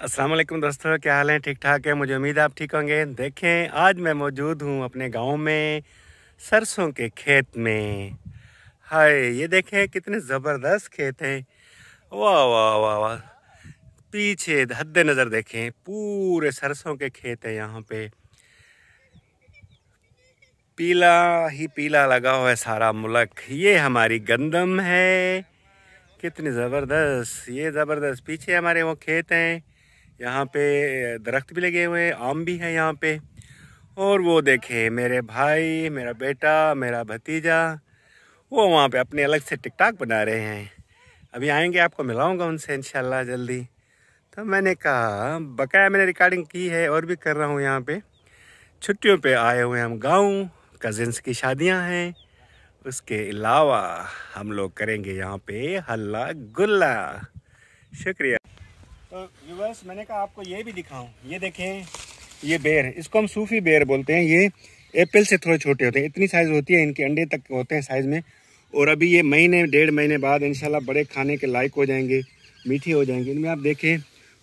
अस्सलाम वालेकुम दोस्तों, क्या हाल है? ठीक ठाक है, मुझे उम्मीद है आप ठीक होंगे। देखें, आज मैं मौजूद हूँ अपने गांव में सरसों के खेत में। हाय, ये देखें कितने ज़बरदस्त खेत हैं। वाह वाह वाह वाह। पीछे हद नज़र देखें, पूरे सरसों के खेत हैं यहाँ पे। पीला ही पीला लगा हुआ है सारा मुल्क। ये हमारी गंदम है, कितनी ज़बरदस्त। ये ज़बरदस्त पीछे हमारे वो खेत हैं। यहाँ पे दरख्त भी लगे हुए हैं, आम भी है यहाँ पे। और वो देखे मेरे भाई, मेरा बेटा, मेरा भतीजा, वो वहाँ पे अपने अलग से टिकटॉक बना रहे हैं। अभी आएंगे, आपको मिलाऊंगा उनसे इंशाल्लाह जल्दी। तो मैंने कहा बकाया मैंने रिकॉर्डिंग की है और भी कर रहा हूँ यहाँ पे। छुट्टियों पे आए हुए हम गाँव, कज़िन्स की शादियाँ हैं। उसके अलावा हम लोग करेंगे यहाँ पे हल्ला गुल्ला। शुक्रिया। तो व्यूअर्स, मैंने कहा आपको ये भी दिखाऊं। ये देखें, ये बेर, इसको हम सूफी बेर बोलते हैं। ये एप्पल से थोड़े छोटे होते हैं, इतनी साइज़ होती है, इनके अंडे तक होते हैं साइज़ में। और अभी ये महीने 1.5 महीने बाद इंशाल्लाह बड़े खाने के लायक हो जाएंगे, मीठी हो जाएंगे। इनमें आप देखें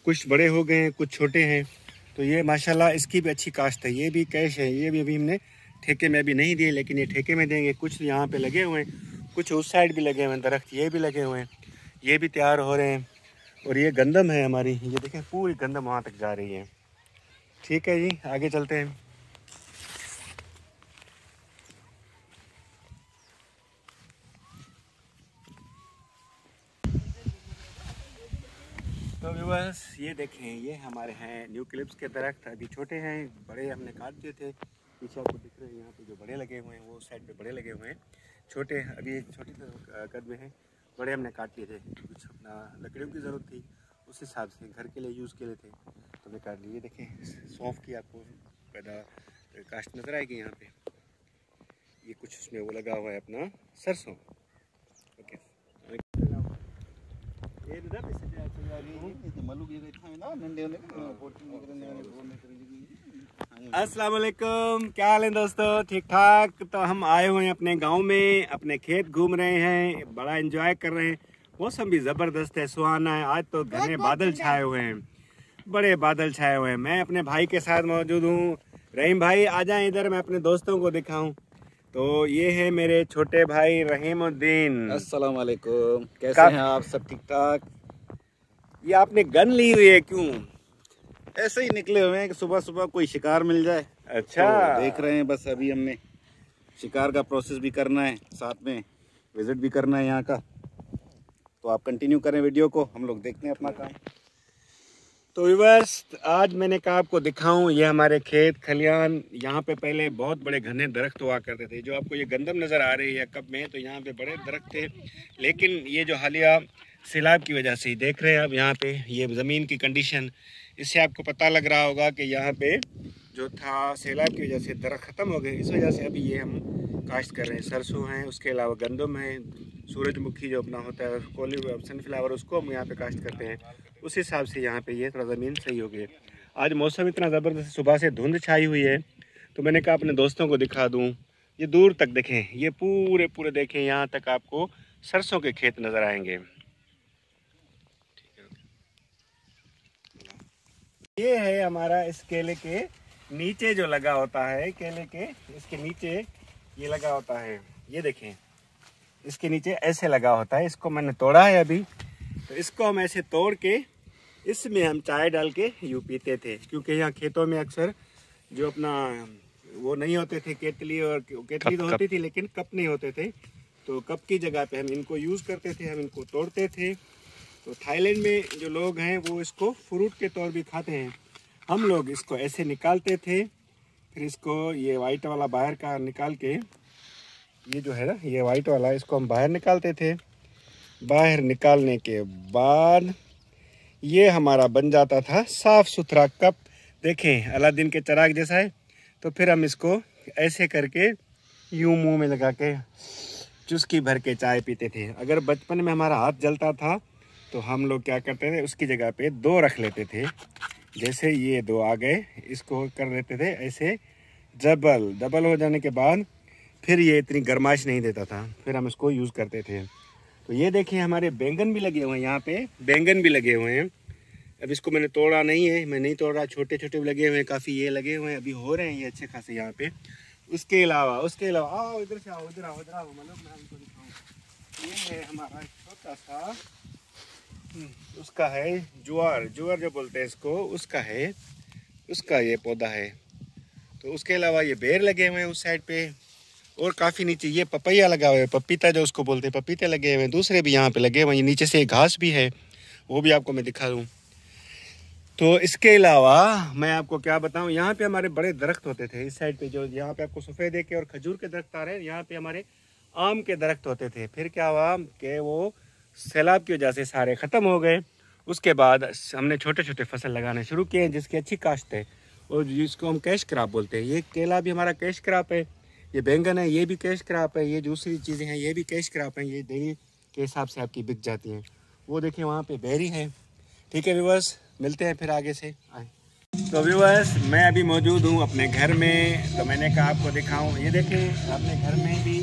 कुछ बड़े हो गए हैं, कुछ छोटे हैं। तो ये माशाल्लाह इसकी भी अच्छी काश्त है। ये भी कैश है, ये भी अभी हमने ठेके में अभी नहीं दिए, लेकिन ये ठेके में देंगे। कुछ यहाँ पे लगे हुए हैं, कुछ उस साइड भी लगे हुए हैं दरख्त, ये भी लगे हुए हैं, ये भी तैयार हो रहे हैं। और ये गंदम है हमारी, ये देखें पूरी गंदम वहाँ तक जा रही है। ठीक है जी, आगे चलते हैं। तो व्यूअर्स, ये देखें, ये हमारे हैं यूकलिप्स के दरख्त। अभी छोटे हैं, बड़े हमने काट दिए थे। पीछे आपको दिख रहे हैं यहाँ पे जो बड़े लगे हुए हैं, वो साइड पे बड़े लगे हुए हैं। छोटे अभी छोटी कद में हैं, बड़े हमने काट लिए थे। कुछ अपना लकड़ियों की ज़रूरत थी, उस हिसाब से घर के लिए यूज़ के लिए थे, तो मैं काट लिए। देखें सौंफ की आपको पैदा काश्त नज़र आएगी यहाँ पे। ये कुछ उसमें वो लगा हुआ है अपना सरसों। ओके, अस्सलाम वालेकुम, क्या हाल है दोस्तों? ठीक ठाक। तो हम आए हुए हैं अपने गांव में, अपने खेत घूम रहे हैं, बड़ा एंजॉय कर रहे हैं। मौसम भी ज़बरदस्त है, सुहाना है। आज तो घने बादल छाए हुए हैं, बड़े बादल छाए हुए हैं। मैं अपने भाई के साथ मौजूद हूँ। रहीम भाई आ जाएं इधर, मैं अपने दोस्तों को दिखाऊं। तो ये है मेरे छोटे भाई रहीमुद्दीन। अस्सलाम वालेकुम, कैसे हैं आप? सब ठीक ठाक? ये आपने गन ली हुई है क्यों? ऐसे ही निकले हुए हैं कि सुबह सुबह कोई शिकार मिल जाए। अच्छा, तो देख रहे हैं। बस अभी हमने शिकार का प्रोसेस भी करना है, साथ में विजिट भी करना है यहाँ का। तो आप कंटिन्यू करें वीडियो को, हम लोग देखते हैं अपना काम। तो व्यूअर्स, आज मैंने कहा आपको दिखाऊं, ये हमारे खेत खलियान। यहाँ पे पहले बहुत बड़े घने दरख्त हुआ करते थे। जो आपको ये गंदम नज़र आ रही है कब में, तो यहाँ पे बड़े दरख्त थे। लेकिन ये जो हालिया सैलाब की वजह से देख रहे हैं आप यहाँ पे, ये ज़मीन की कंडीशन, इससे आपको पता लग रहा होगा कि यहाँ पे जो था सैलाब की वजह से दरख्त ख़त्म हो गए। इस वजह से अभी ये हम काश्त कर रहे हैं। सरसों हैं, उसके अलावा गंदम है, सूरजमुखी जो अपना होता है, कोली सनफ्लावर, उसको हम यहाँ पे काश्त करते हैं। उस हिसाब से यहाँ पे ये थोड़ा ज़मीन सही हो गई। आज मौसम इतना ज़बरदस्त, सुबह से धुंध छाई हुई है, तो मैंने कहा अपने दोस्तों को दिखा दूँ। ये दूर तक देखें, ये पूरे पूरे देखें, यहाँ तक आपको सरसों के खेत नज़र आएंगे। ये है हमारा इस केले के नीचे जो लगा होता है, केले के इसके नीचे ये लगा होता है। ये देखें, इसके नीचे ऐसे लगा होता है। इसको मैंने तोड़ा है अभी। तो इसको हम ऐसे तोड़ के इसमें हम चाय डाल के यूँ पीते थे, क्योंकि यहाँ खेतों में अक्सर जो अपना वो नहीं होते थे, केतली, और केतली तो होती थी लेकिन कप नहीं होते थे। तो कप की जगह पे हम इनको यूज़ करते थे, हम इनको तोड़ते थे। तो थाईलैंड में जो लोग हैं वो इसको फ्रूट के तौर भी खाते हैं। हम लोग इसको ऐसे निकालते थे, फिर इसको ये वाइट वाला बाहर का निकाल के, ये जो है ना ये वाइट वाला, इसको हम बाहर निकालते थे। बाहर निकालने के बाद ये हमारा बन जाता था साफ़ सुथरा कप। देखें अलादीन के चिराग जैसा है। तो फिर हम इसको ऐसे करके यूँ मुंह में लगा के चुस्की भर के चाय पीते थे। अगर बचपन में हमारा हाथ जलता था तो हम लोग क्या करते थे, उसकी जगह पे 2 रख लेते थे। जैसे ये 2 आ गए, इसको कर देते थे ऐसे डबल हो जाने के बाद फिर ये इतनी गर्माइश नहीं देता था, फिर हम इसको यूज़ करते थे। तो ये देखिए हमारे बैंगन भी लगे हुए हैं, यहाँ पे बैंगन भी लगे हुए हैं। अब इसको मैंने तोड़ा नहीं है, मैं नहीं तोड़ रहा, छोटे छोटे लगे हुए हैं काफ़ी, ये लगे हुए हैं अभी हो रहे हैं ये अच्छे खासे यहाँ पे। उसके अलावा आओ इधर से आओ, इधर आओ मतलब मैं आपको दिखाऊँ। ये है हमारा छोटा सा, उसका है ज्वार जो बोलते हैं इसको, उसका ये पौधा है। तो उसके अलावा ये बेर लगे हुए हैं उस साइड पे, और काफ़ी नीचे ये पपैया लगा हुआ है, पपीता जो उसको बोलते हैं, पपीते लगे हुए हैं, दूसरे भी यहाँ पे लगे हुए हैं। नीचे से घास भी है, वो भी आपको मैं दिखा दूँ। तो इसके अलावा मैं आपको क्या बताऊं, यहाँ पे हमारे बड़े दरख्त होते थे इस साइड पे, जो यहाँ पे आपको सफ़ेदे के और खजूर के दरख्त आ रहे हैं, यहाँ पे हमारे आम के दरख्त होते थे। फिर क्या हुआ कि वो सैलाब की वजह से सारे ख़त्म हो गए। उसके बाद हमने छोटे छोटे फसल लगाने शुरू किए जिसकी अच्छी काश्त है, और जिसको हम कैश क्रॉप बोलते हैं। ये केला भी हमारा कैश क्रॉप है, ये बैंगन है ये भी कैश क्रॉप है, ये दूसरी चीज़ें हैं ये भी कैश क्रॉप हैं, ये डेली के हिसाब से आपकी बिक जाती हैं। वो देखिए वहाँ पे बेरी है। ठीक है व्यूअर्स, मिलते हैं फिर आगे से आए। तो व्यूअर्स मैं अभी मौजूद हूँ अपने घर में, तो मैंने कहा आपको दिखाऊँ। ये देखें अपने घर में भी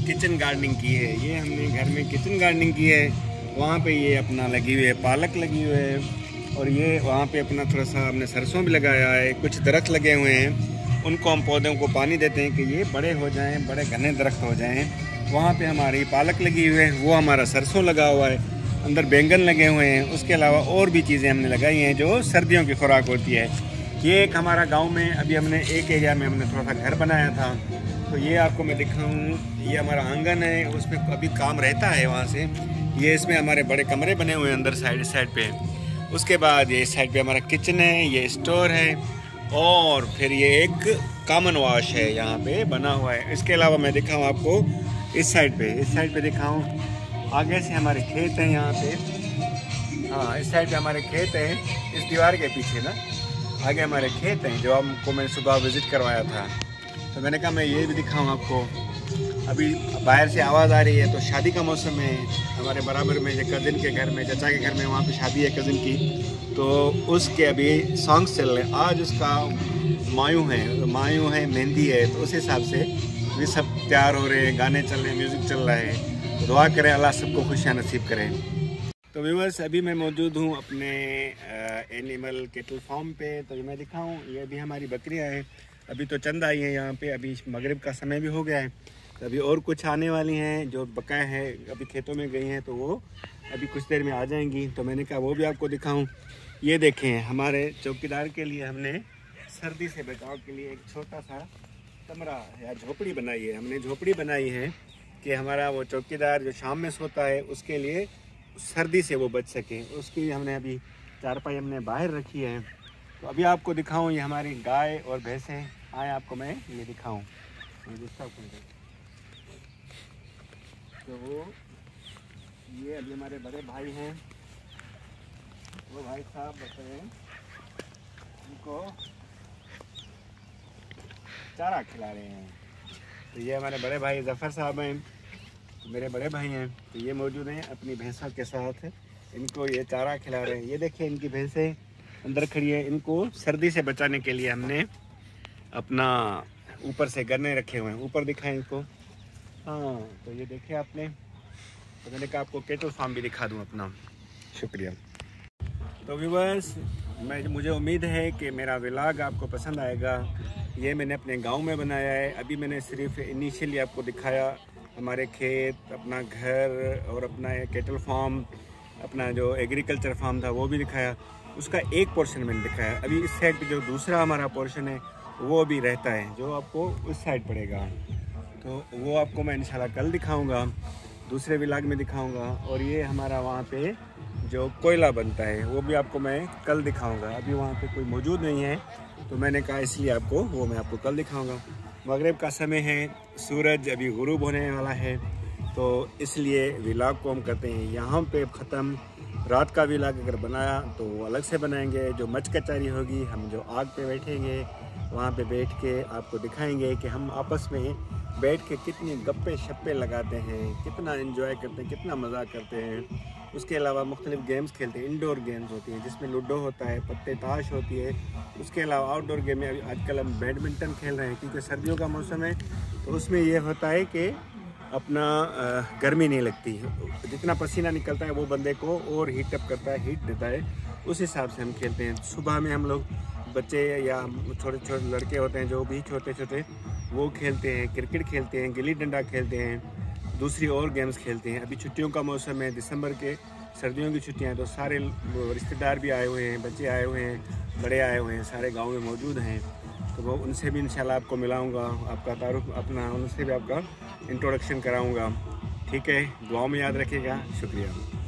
किचन गार्डनिंग की है, ये हमने घर में किचन गार्डनिंग की है। वहाँ पे ये अपना लगी हुई है, पालक लगी हुई है, और ये वहाँ पे अपना थोड़ा सा हमने सरसों भी लगाया है, कुछ दरख्त लगे हुए हैं। उनको हम पौधों को पानी देते हैं कि ये बड़े हो जाएं, बड़े घने दरख्त हो जाएं। वहाँ पे हमारी पालक लगी हुई है, वो हमारा सरसों लगा हुआ है, अंदर बैंगन लगे हुए हैं। उसके अलावा और भी चीज़ें हमने लगाई हैं जो सर्दियों की खुराक होती है। ये एक हमारा गांव में अभी हमने एक एरिया में हमने थोड़ा सा घर बनाया था, तो ये आपको मैं दिखाऊं। ये हमारा आंगन है, उसमें अभी काम रहता है वहाँ से। ये इसमें हमारे बड़े कमरे बने हुए हैं अंदर साइड पे। उसके बाद ये इस साइड पे हमारा किचन है, ये स्टोर है, और फिर ये एक कॉमन वॉश है यहाँ पे बना हुआ है। इसके अलावा मैं दिखाऊँ आपको इस साइड पे दिखाऊँ। आगे से हमारे खेत हैं यहाँ पे, हाँ इस साइड पे हमारे खेत हैं, इस दीवार के पीछे ना आगे हमारे खेत हैं जो हमको मैंने सुबह विज़िट करवाया था। तो मैंने कहा मैं ये भी दिखाऊँ आपको। अभी बाहर से आवाज़ आ रही है, तो शादी का मौसम है हमारे बराबर में, जो कज़िन के घर में, चाचा के घर में, वहाँ पे शादी है कज़िन की, तो उसके अभी सॉन्ग्स चल रहे हैं। आज उसका मायूं है, मेहंदी है, तो उस हिसाब से भी सब तैयार हो रहे हैं, गाने चल रहे हैं, म्यूज़िक चल रहा है। तो दुआ करें अल्लाह सबको खुशियाँ नसीब करें। तो व्यूअर्स अभी मैं मौजूद हूँ अपने एनिमल केटल फार्म पे। तो ये मैं दिखाऊँ, ये भी हमारी बकरियाँ हैं। अभी तो चंद आई हैं यहाँ पे, अभी मगरिब का समय भी हो गया है, तो अभी और कुछ आने वाली हैं जो बकाए हैं, अभी खेतों में गई हैं, तो वो अभी कुछ देर में आ जाएंगी। तो मैंने कहा वो भी आपको दिखाऊं। ये देखें हमारे चौकीदार के लिए हमने सर्दी से बचाव के लिए एक छोटा सा कमरा या झोपड़ी बनाई है। हमने झोपड़ी बनाई है कि हमारा वो चौकीदार जो शाम में सोता है उसके लिए सर्दी से वो बच सके, उसकी हमने अभी चारपाई हमने बाहर रखी है। तो अभी आपको दिखाऊं, ये हमारी गाय और भैंसें आए, आपको मैं ये दिखाऊं। तो वो ये अभी हमारे बड़े भाई हैं, वो भाई साहब बताए उनको चारा खिला रहे हैं। तो ये हमारे बड़े भाई जफ़र साहब हैं, मेरे बड़े भाई हैं। तो ये मौजूद हैं अपनी भैंसों के साथ, इनको ये चारा खिला रहे हैं। ये देखिए इनकी भैंसें अंदर खड़ी है, इनको सर्दी से बचाने के लिए हमने अपना ऊपर से गन्ने रखे हुए हैं। ऊपर दिखाएं इनको, हाँ तो ये देखिए आपने। तो मैंने कहा आपको केटल फार्म भी दिखा दूं अपना। शुक्रिया। तो व्यूअर्स मुझे उम्मीद है कि मेरा व्लॉग आपको पसंद आएगा। ये मैंने अपने गांव में बनाया है। अभी मैंने सिर्फ इनिशियली आपको दिखाया हमारे खेत, अपना घर और अपना केटल फार्म, अपना जो एग्रीकल्चर फार्म था वो भी दिखाया। उसका एक पोर्शन मैंने दिखाया। अभी इस साइड पे जो दूसरा हमारा पोर्शन है वो भी रहता है, जो आपको उस साइड पड़ेगा। तो वो आपको मैं इंशाल्लाह कल दिखाऊंगा, दूसरे व्लॉग में दिखाऊंगा। और ये हमारा वहाँ पे जो कोयला बनता है वो भी आपको मैं कल दिखाऊंगा। अभी वहाँ पे कोई मौजूद नहीं है, तो मैंने कहा इसलिए आपको वो मैं आपको कल दिखाऊंगा। मगरिब का समय है, सूरज अभी गुरूब होने वाला है, तो इसलिए व्लॉग को हम करते हैं यहाँ पे ख़त्म। रात का व्लॉग अगर बनाया तो वो अलग से बनाएंगे। जो मच कचहरी होगी, हम जो आग पे बैठेंगे वहाँ पे बैठ के आपको दिखाएंगे कि हम आपस में बैठ के कितनी गप्पे शप्पे लगाते हैं, कितना एंजॉय करते हैं, कितना मज़ा करते हैं। उसके अलावा मुख्तलिफ़ गेम्स खेलते हैं, इंडोर गेम्स होती हैं जिसमें लूडो होता है, पत्ते ताश होती है। उसके अलावा आउटडोर गेम में अभी आजकल हम बैडमिंटन खेल रहे हैं, क्योंकि सर्दियों का मौसम है। तो उसमें ये होता है कि अपना गर्मी नहीं लगती, जितना पसीना निकलता है वो बंदे को और हीट अप करता है, हीट देता है। उस हिसाब से हम खेलते हैं। सुबह में हम लोग बच्चे या छोटे छोटे लड़के होते हैं जो भी छोटे छोटे, वो खेलते हैं, क्रिकेट खेलते हैं, गिल्ली डंडा खेलते हैं, दूसरी और गेम्स खेलते हैं। अभी छुट्टियों का मौसम है, दिसंबर के सर्दियों की छुट्टियां हैं, तो सारे रिश्तेदार भी आए हुए हैं, बच्चे आए हुए हैं, बड़े आए हुए हैं, सारे गांव में मौजूद हैं। तो वो उनसे भी इंशाल्लाह आपको मिलाऊंगा, आपका तारुफ अपना उनसे भी आपका इंट्रोडक्शन कराऊंगा। ठीक है, दुआओं में याद रखिएगा। शुक्रिया।